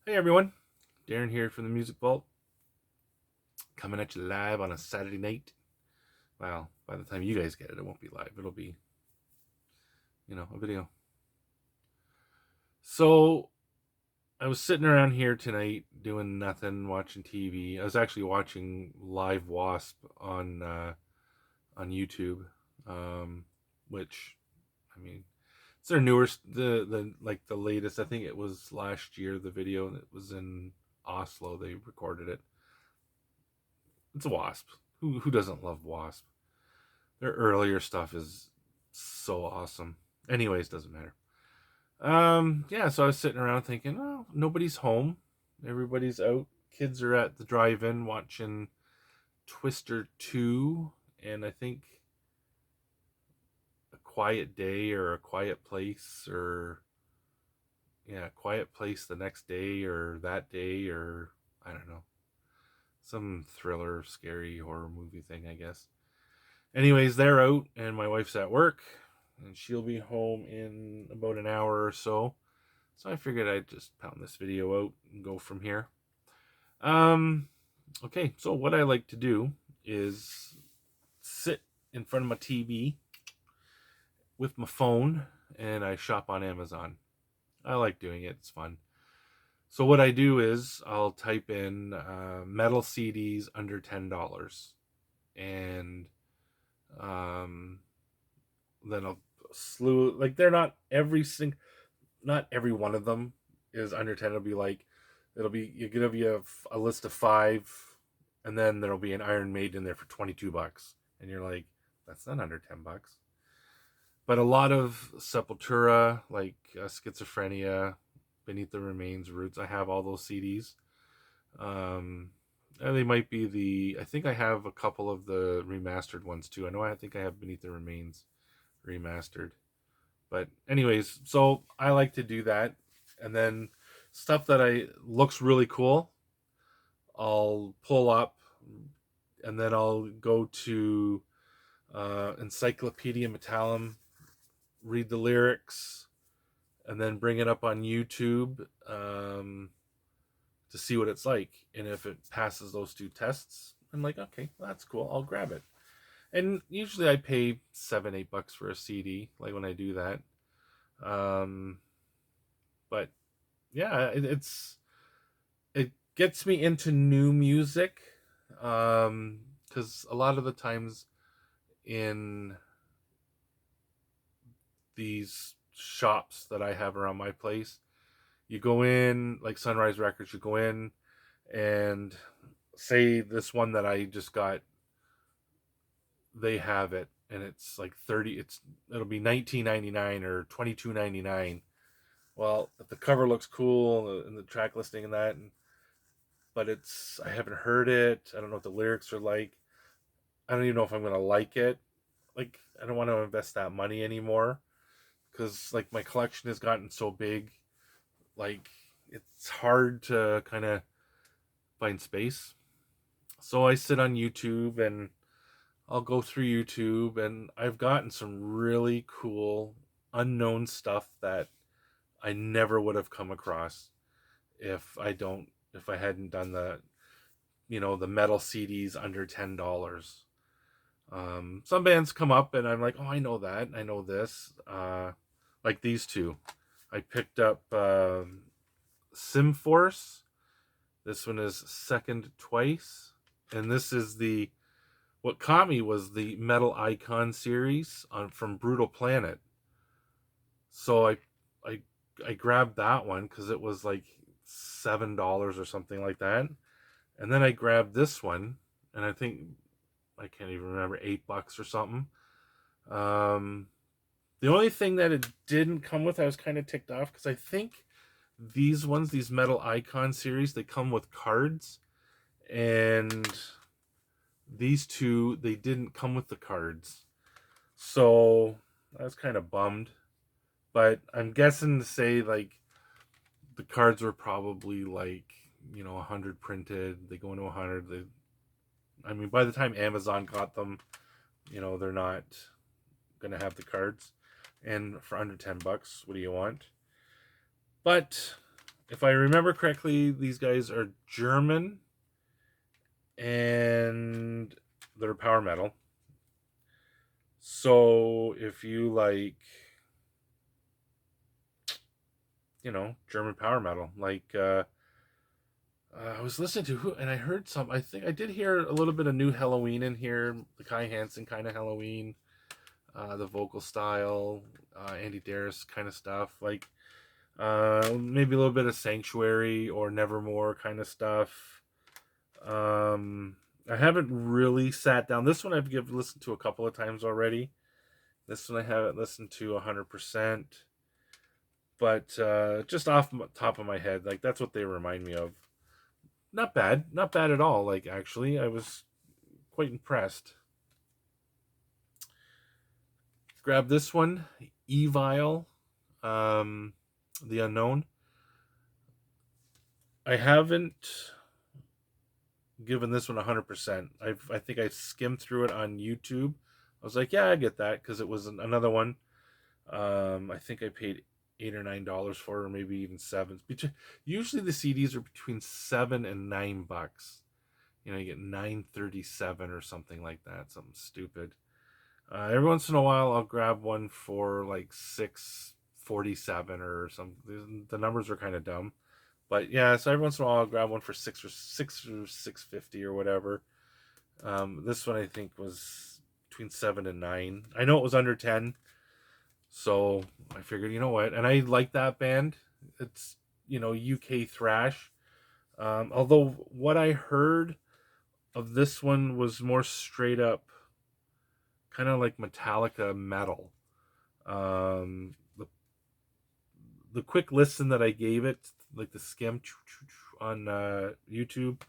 Hey everyone, Darren here from the Music Vault, coming at you live on a Saturday night. Well, by the time you guys get it, it won't be live. It'll be, a video. So I was sitting around here tonight doing nothing, watching TV. I was actually watching Live Wasp on YouTube, um, which, I mean, it's their newer, the latest. I think it was last year. The video that was in Oslo. They recorded it. It's a Wasp. Who doesn't love Wasp? Their earlier stuff is so awesome. Anyways, doesn't matter. Yeah, so I was sitting around thinking, oh, nobody's home. Everybody's out. Kids are at the drive-in watching Twister 2 and I think A Quiet Day or A Quiet Place or yeah, Quiet Place the next day or that day or I don't know. Some thriller, scary horror movie thing, I guess. Anyways, they're out and my wife's at work and she'll be home in about an hour or so. So I figured I'd just pound this video out and go from here. Um okay, so what I like to do is sit in front of my TV with my phone and I shop on Amazon. I like doing it. It's fun. So what I do is I'll type in metal CDs under $10 and um then a slew, like they're not not every one of them is under 10. It'll be you give you a list of five and then there'll be an Iron Maiden in there for $22 and you're like, that's not under $10. But a lot of Sepultura, like Schizophrenia, Beneath the Remains, Roots, I have all those CDs. um and they might be I think I have a couple of the remastered ones too. I think I have Beneath the Remains remastered. But anyways, so I like to do that, and then stuff that I looks really cool, I'll pull up, and then I'll go to Encyclopedia Metallum, read the lyrics, and then bring it up on YouTube to see what it's like. And if it passes those two tests, I'm like, okay, well, that's cool. I'll grab it. And usually I pay 7, $8 for a CD, like when I do that. Um, but yeah, it gets me into new music because a lot of the times in these shops that I have around my place, you go in like Sunrise Records, you go in and say this one that I just got, they have it and it's like 30, it'll be 19.99 or 22.99. Well, if the cover looks cool and the track listing and that, but I haven't heard it. I don't know what the lyrics are like. I don't even know if I'm gonna like it. Like, I don't want to invest that money anymore because like my collection has gotten so big. Like, it's hard to kind of find space. So I sit on YouTube and I'll go through YouTube and I've gotten some really cool unknown stuff that I never would have come across if I hadn't done the metal CDs under $10. Some bands come up and I'm like, oh, I know that. I know this. Like these two. I picked up Simforce. This one is Second Twice. And this is what caught me was the Metal Icon series from Brutal Planet. So I, I grabbed that one because it was like $7 or something like that. And then I grabbed this one, and I think I can't even remember, $8 or something. Um, the only thing that it didn't come with, I was kind of ticked off because I think these Metal Icon series, they come with cards, and these two they didn't come with the cards, so I was kind of bummed. But I'm guessing to say like the cards were probably like 100 printed. They go into 100. I mean, by the time Amazon got them, they're not gonna have the cards. And for under $10, what do you want? But if I remember correctly, these guys are German and they're power metal. So if you like, German power metal, like I was listening to who, and I heard some. I think I did hear a little bit of new Halloween in here, the Kai Hansen kind of Halloween, the vocal style, Andy Darius kind of stuff, like maybe a little bit of Sanctuary or Nevermore kind of stuff. I haven't really sat down. This one listened to a couple of times already. This one I haven't listened to 100%, but just off the top of my head, like that's what they remind me of. Not bad, not bad at all. Like actually, I was quite impressed. Grab this one, Evil, the Unknown. I haven't given this one 100%. I think I skimmed through it on YouTube. I was like, yeah, I get that because it was another one. I think I paid $8 or $9 for it, or maybe even $7. Usually the CDs are between $7 and $9. You get 937 or something like that, something stupid. Every once in a while, I'll grab one for like 647 or something. The numbers are kind of dumb, but yeah. So every once in a while, I'll grab one for 650 or whatever. This one I think was between 7 and 9. I know it was under 10, so I figured, you know what, and I like that band. It's UK thrash. Although what I heard of this one was more straight up kind of like Metallica metal. The quick listen that I gave it, like the skim on YouTube,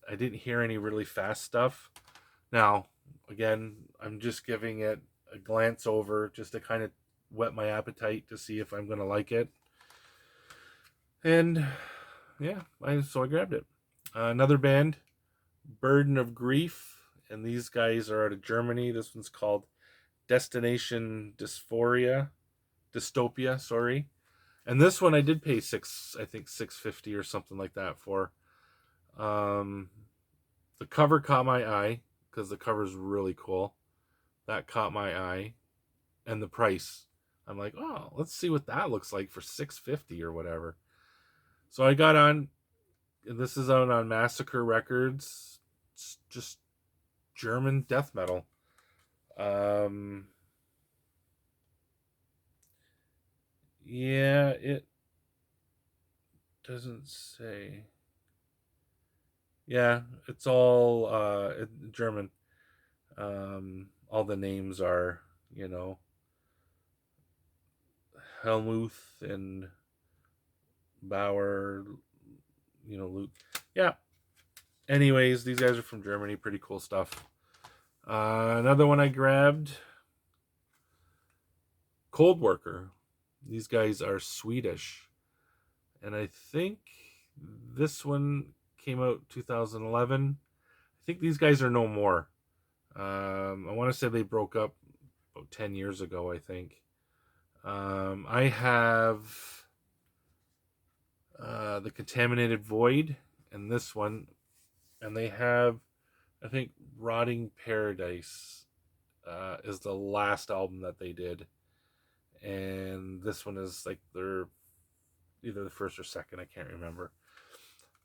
I didn't hear any really fast stuff. Now, again, I'm just giving it a glance over just to kind of whet my appetite to see if I'm going to like it. And yeah, so I grabbed it. Another band, Burden of Grief, and these guys are out of Germany. This one's called Destination Dystopia, sorry. And this one I did pay $650 or something like that for. The cover caught my eye because the cover is really cool. That caught my eye, and the price. I'm like, oh, let's see what that looks like for $650 or whatever. So I got on. This is out on Massacre Records. It's just German death metal. Yeah, it doesn't say. Yeah, it's all German. All the names are, Helmuth and Bauer, Luke. Yeah. Anyways, these guys are from Germany. Pretty cool stuff. Another one I grabbed, Cold Worker. These guys are Swedish. And I think this one came out 2011. I think these guys are no more. I want to say they broke up about 10 years ago, I think. I have The Contaminated Void and this one. And they have, I think, Rotting Paradise is the last album that they did. And this one is like their either the first or second, I can't remember.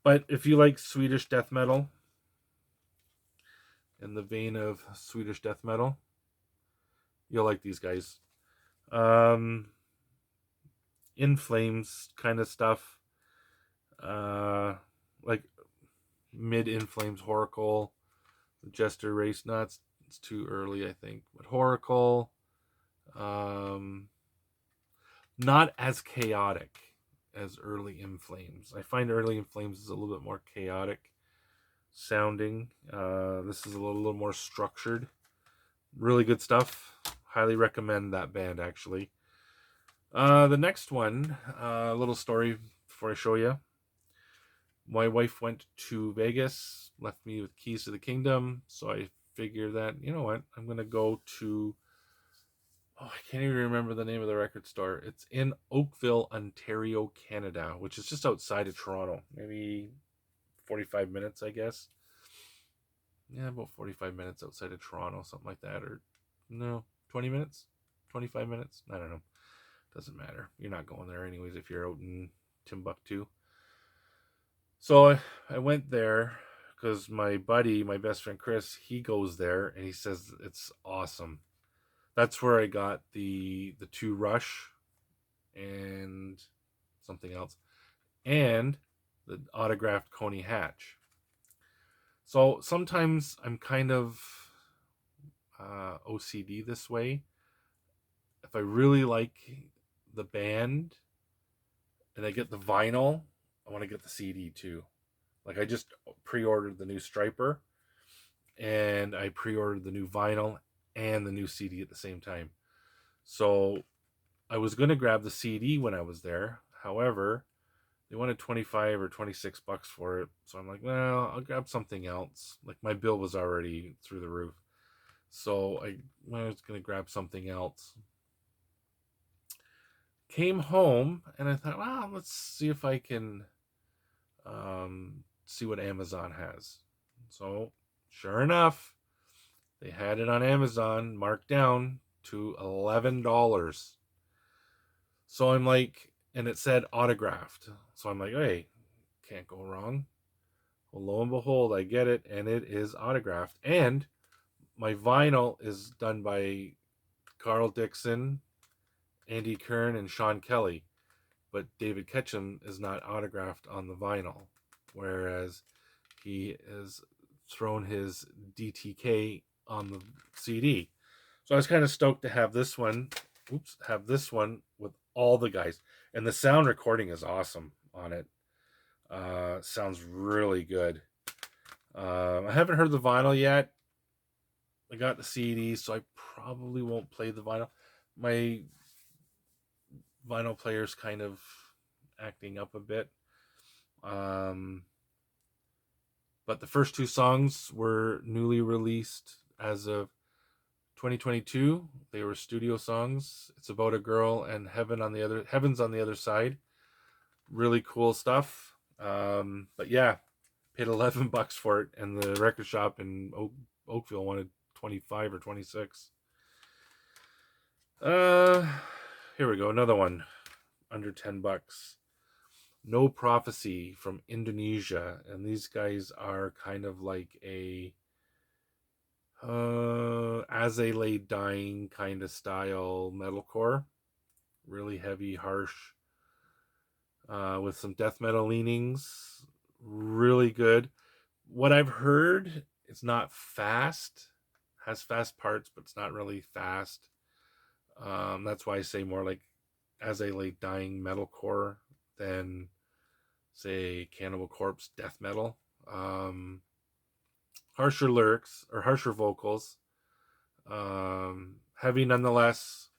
But if you like Swedish death metal, in the vein of Swedish death metal, you'll like these guys. In Flames kind of stuff. Like mid In Flames Horacle, the Jester Race Nuts. It's too early, I think. But Horacle, not as chaotic as early In Flames. I find early In Flames is a little bit more chaotic sounding. This is a little more structured. Really good stuff. Highly recommend that band, actually. The next one, a little story before I show you. My wife went to Vegas, left me with keys to the kingdom, so I figured that, you know what, I'm going to go to Oh, I can't even remember the name of the record store. It's in Oakville, Ontario, Canada, which is just outside of Toronto. Maybe 45 minutes, I guess. Yeah, about 45 minutes outside of Toronto, something like that. Or no, 20 minutes? 25 minutes? I don't know. Doesn't matter. You're not going there anyways if you're out in Timbuktu. So I went there because my buddy, my best friend Chris, he goes there and he says it's awesome. That's where I got the two Rush and something else, and the autographed Coney Hatch. So sometimes I'm kind of OCD this way. If I really like the band and I get the vinyl, I want to get the CD too. Like I just pre-ordered the new Striper and I pre-ordered the new vinyl and the new CD at the same time. So I was going to grab the CD when I was there. However, they wanted 25 or 26 bucks for it. So I'm like, well, I'll grab something else. Like my bill was already through the roof. So I was going to grab something else. Came home and I thought, well, let's see if I can see what Amazon has. So sure enough, they had it on Amazon marked down to $11. So I'm like, and it said autographed. So I'm like, hey, can't go wrong. Well, lo and behold, I get it, and it is autographed. And my vinyl is done by Carl Dixon, Andy Kern, and Sean Kelly. But David Ketchum is not autographed on the vinyl, whereas he has thrown his DTK on the CD. So I was kind of stoked to have this one. Have this one with all the guys, and the sound recording is awesome on it. Sounds really good. I haven't heard the vinyl yet. I got the CD, so I probably won't play the vinyl. My vinyl player's kind of acting up a bit. But the first two songs were newly released as of 2022. They were studio songs. It's about a girl and heaven's on the other side. Really cool stuff. But yeah, paid $11 for it, and the record shop in Oakville wanted 25 or 26. Here we go. Another one under $10. No Prophecy from Indonesia, and these guys are kind of like a As They Lay Dying kind of style metalcore, really heavy, harsh, with some death metal leanings. Really good. What I've heard, it's not fast. Has fast parts, but it's not really fast. That's why I say more like As They Lay Dying metalcore than say Cannibal Corpse death metal. Harsher lyrics or harsher vocals, heavy nonetheless.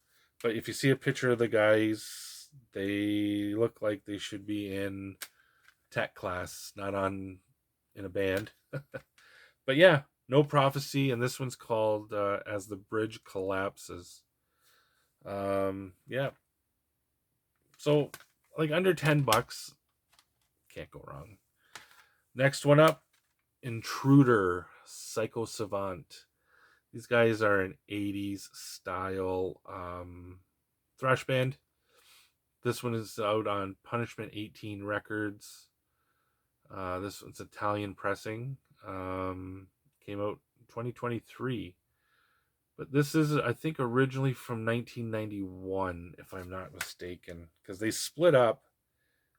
But if you see a picture of the guys, they look like they should be in tech class, not on in a band. But yeah, No Prophecy, and this one's called As the Bridge Collapses. Yeah. So like under $10, can't go wrong. Next one up, Intruder, Psycho Savant. These guys are an 80s style thrash band. This one is out on Punishment 18 Records. This one's Italian pressing. Came out 2023. But this is, I think, originally from 1991, if I'm not mistaken. Because they split up.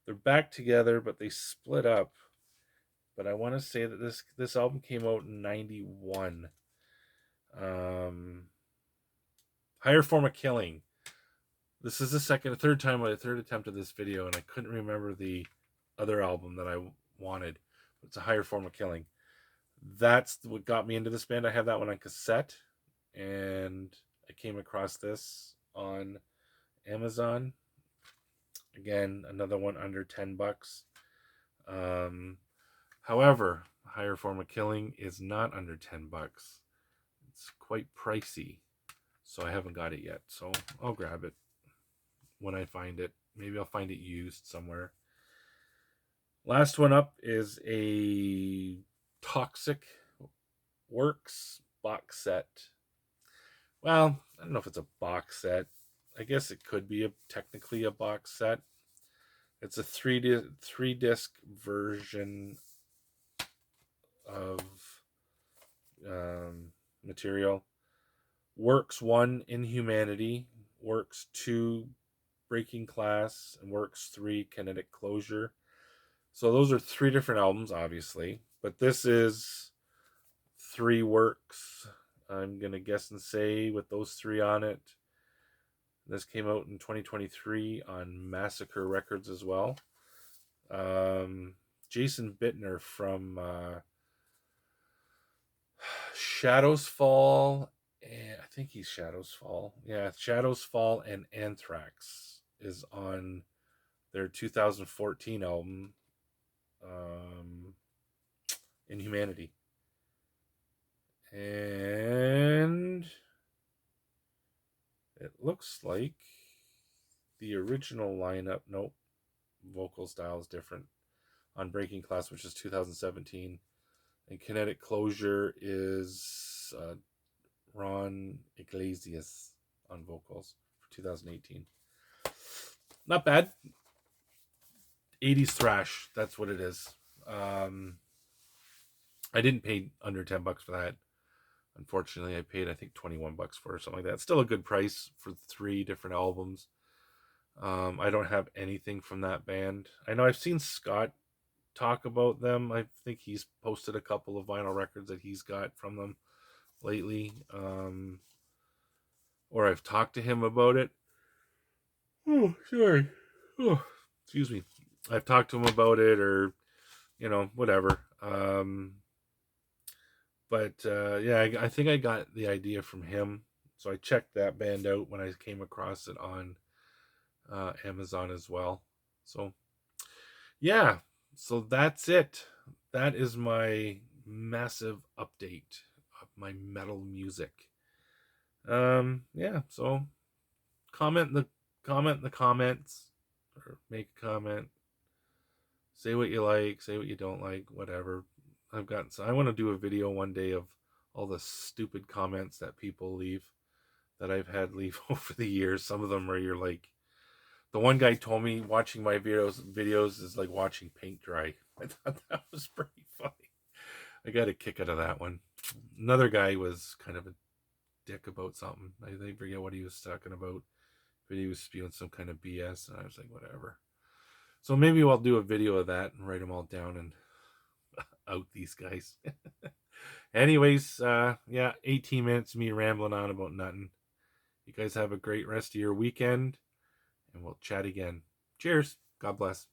They're back together, but they split up. But I want to say that this album came out in 91. Higher Form of Killing. This is the third attempt of this video, and I couldn't remember the other album that I wanted. It's A Higher Form of Killing. That's what got me into this band. I have that one on cassette, and I came across this on Amazon. Again, another one under $10. However, Higher Form of Killing is not under $10. It's quite pricey. So I haven't got it yet. So I'll grab it when I find it. Maybe I'll find it used somewhere. Last one up is a Toxic Works box set. Well, I don't know if it's a box set. I guess it could be technically a box set. It's a three disc version of material. Works 1, Inhumanity. Works 2, Breaking Class. And Works 3, Kinetic Closure. So those are 3 different albums, obviously. But this is 3 works. I'm going to guess and say with those 3 on it. This came out in 2023 on Massacre Records as well. Jason Bittner from Shadows Fall, and I think he's Shadows Fall. Yeah, Shadows Fall and Anthrax is on their 2014 album, Inhumanity. And it looks like the original lineup, nope, vocal style is different on Breaking Class, which is 2017. And Kinetic Closure is Ron Iglesias on vocals for 2018. Not bad. 80s thrash, that's what it is. I didn't pay under $10 for that. Unfortunately, I paid I think $21 for it or something like that. Still a good price for 3 different albums. I don't have anything from that band. I know I've seen Scott talk about them. I think he's posted a couple of vinyl records that he's got from them lately. Or I've talked to him about it. Oh, sorry. Oh, excuse me. I've talked to him about it, or whatever. But yeah, I think I got the idea from him. So I checked that band out when I came across it on Amazon as well. So yeah, so that's it. That is my massive update of my metal music. Yeah, so comment in the comments, or make a comment. Say what you like, say what you don't like, whatever. I want to do a video one day of all the stupid comments that people leave, that I've had leave over the years. Some of them where you're like, the one guy told me watching my videos is like watching paint dry. I thought that was pretty funny. I got a kick out of that one. Another guy was kind of a dick about something. I forget what he was talking about, but he was spewing some kind of BS, and I was like, whatever. So maybe I'll do a video of that and write them all down and out these guys. Anyways, yeah, 18 minutes of me rambling on about nothing. You guys have a great rest of your weekend, and we'll chat again. Cheers. God bless.